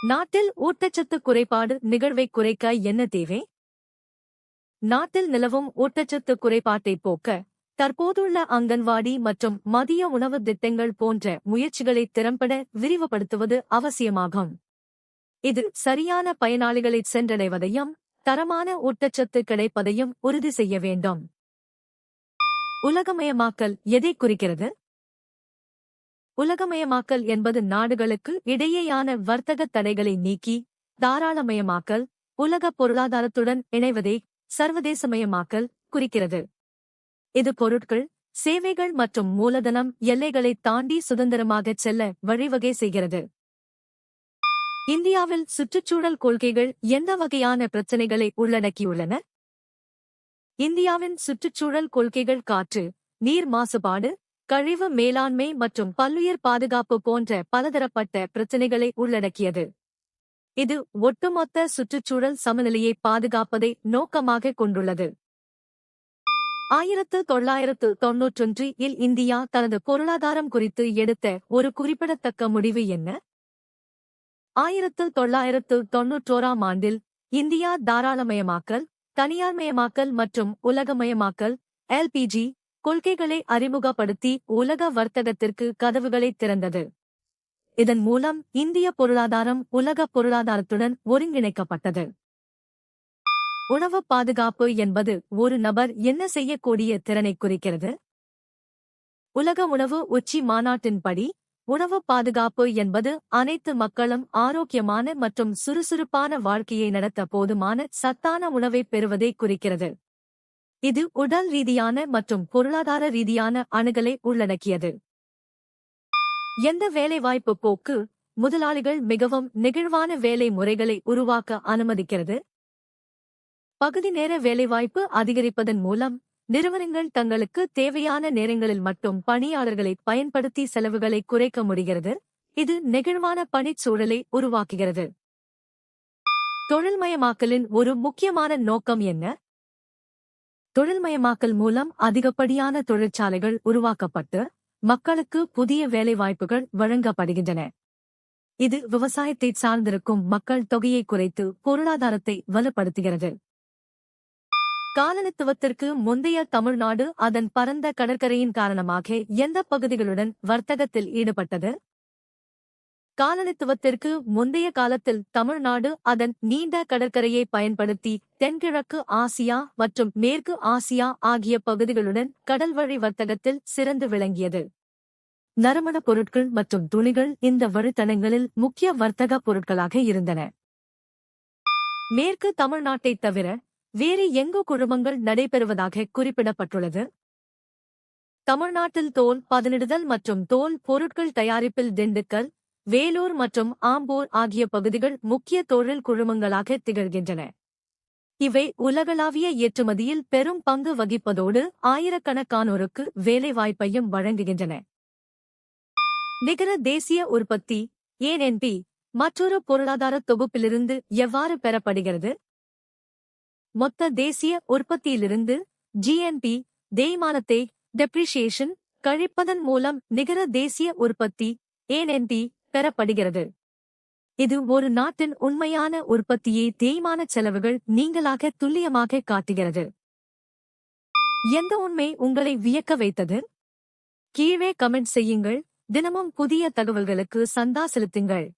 நாட்டில் ஊட்டச்சத்து குறைபாடு நிகழ்வை குறைக்க என்ன தேவை? நாட்டில் நிலவும் ஊட்டச்சத்து குறைபாட்டை போக்க தற்போதுள்ள அங்கன்வாடி மற்றும் மதிய உணவு திட்டங்கள் போன்ற முயற்சிகளை திறம்பட விரிவுபடுத்துவது அவசியமாகும். இது சரியான பயனாளிகளை சென்றடைவதையும் தரமான ஊட்டச்சத்து கிடைப்பதையும் உறுதி செய்ய வேண்டும். உலகமயமாக்கல் எதை குறிக்கிறது? உலகமயமாக்கல் என்பது நாடுகளுக்கு இடையேயான வர்த்தக தடைகளை நீக்கி தாராளமயமாக்கல், உலக பொருளாதாரத்துடன் இணைவதே சர்வதேசமயமாக்கல் குறிக்கிறது. இது பொருட்கள், சேவைகள் மற்றும் மூலதனம் எல்லைகளை தாண்டி சுதந்திரமாகச் செல்ல வழிவகை செய்கிறது. இந்தியாவில் சுற்றுச்சூழல் கொள்கைகள் எந்த வகையான பிரச்சினைகளை உள்ளடக்கியுள்ளன? இந்தியாவின் சுற்றுச்சூழல் கொள்கைகள் காற்று, நீர் மாசுபாடு, கழிவு மேலாண்மை மற்றும் பல்லுயிர் பாதுகாப்பு போன்ற பலதரப்பட்ட பிரச்சினைகளை உள்ளடக்கியது. இது ஒட்டுமொத்த சுற்றுச்சூழல் சமநிலையை பாதுகாப்பதை நோக்கமாக கொண்டுள்ளது. 1991 இந்தியா தனது பொருளாதாரம் குறித்து எடுத்த ஒரு குறிப்பிடத்தக்க முடிவு என்ன? 1991 இந்தியா தாராளமயமாக்கல், தனியார்மயமாக்கல் மற்றும் உலகமயமாக்கல் (LPG) கொள்கைகளை அறிமுகப்படுத்தி உலக வர்த்தகத்திற்கு கதவுகளை திறந்தது. இதன் மூலம் இந்திய பொருளாதாரம் உலக பொருளாதாரத்துடன் ஒருங்கிணைக்கப்பட்டது. உணவு பாதுகாப்பு என்பது ஒரு நபர் என்ன செய்யக்கூடிய திறனை குறிக்கிறது. உலக உணவு உச்சி மாநாட்டின்படி உணவு பாதுகாப்பு என்பது அனைத்து மக்களும் ஆரோக்கியமான மற்றும் சுறுசுறுப்பான வாழ்க்கையை நடத்த போதுமான சத்தான உணவைப் பெறுவதை குறிக்கிறது. இது உடல் ரீதியான மற்றும் பொருளாதார ரீதியான அணுகலை உள்ளடக்கியது. எந்த வேலைவாய்ப்பு போக்கு முதலாளிகள் மிகவும் நெகிழ்வான வேலை முறைகளை உருவாக்க அனுமதிக்கிறது? பகுதி நேர வேலைவாய்ப்பு அதிகரிப்பதன் மூலம் நிறுவனங்கள் தங்களுக்கு தேவையான நேரங்களில் மட்டும் பணியாளர்களை பயன்படுத்தி செலவுகளை குறைக்க முடிகிறது. இது நெகிழ்வான பணிச்சூழலை உருவாக்குகிறது. தொழில்மயமாக்கலின் ஒரு முக்கியமான நோக்கம் என்ன? தொழில்மயமாக்கல் மூலம் அதிகப்படியான தொழிற்சாலைகள் உருவாக்கப்பட்டு மக்களுக்கு புதிய வேலைவாய்ப்புகள் வழங்கப்படுகின்றன. இது விவசாயத்தை சார்ந்திருக்கும் மக்கள் தொகையை குறைத்து பொருளாதாரத்தை வலுப்படுத்துகிறது. காலனித்துவத்திற்கு முந்தைய தமிழ்நாடு அதன் பரந்த கடற்கரையின் காரணமாக எந்த பகுதிகளுடன் வர்த்தகத்தில் ஈடுபட்டது? காலனித்துவத்திற்கு முந்தைய காலத்தில் தமிழ்நாடு அதன் நீண்ட கடற்கரையை பயன்படுத்தி தென்கிழக்கு ஆசியா மற்றும் மேற்கு ஆசியா ஆகிய பகுதிகளுடன் கடல்வழி வர்த்தகத்தில் சிறந்து விளங்கியது. நறுமணப் பொருட்கள் மற்றும் துணிகள் இந்த வழித்தடங்களில் முக்கிய வர்த்தக பொருட்களாக இருந்தன. மேற்கு தமிழ்நாட்டைத் தவிர வேறு எங்கு குழுமங்கள் நடைபெறுவதாக குறிப்பிடப்பட்டுள்ளது? தமிழ்நாட்டில் தோல் பதனிடுதல் மற்றும் தோல் பொருட்கள் தயாரிப்பில் திண்டுக்கல், வேலூர் மற்றும் ஆம்பூர் ஆகிய பகுதிகள் முக்கிய தொழில் குழுமங்களாக திகழ்கின்றன. இவை உலகளாவிய ஏற்றுமதியில் பெரும் பங்கு வகிப்பதோடு ஆயிரக்கணக்கானோருக்கு வேலைவாய்ப்பையும் வழங்குகின்றன. நிகர தேசிய உற்பத்தி (NNP) மற்றொரு பொருளாதார தொகுப்பிலிருந்து எவ்வாறு பெறப்படுகிறது? மொத்த தேசிய உற்பத்தியிலிருந்து GNP தேய்மானத்தை டெப்ரிசியேஷன் கழிப்பதன் மூலம் நிகர தேசிய உற்பத்தி (NNP) பெறப்படுகிறது. இது ஒரு நாட்டின் உண்மையான உற்பத்தியை தேய்மான செலவுகள் நீங்களாக துல்லியமாக காட்டுகிறது. எந்த உண்மை உங்களை வியக்க வைத்தது? கீழே கமெண்ட் செய்யுங்கள். தினமும் புதிய தகவல்களுக்கு சந்தா செலுத்துங்கள்.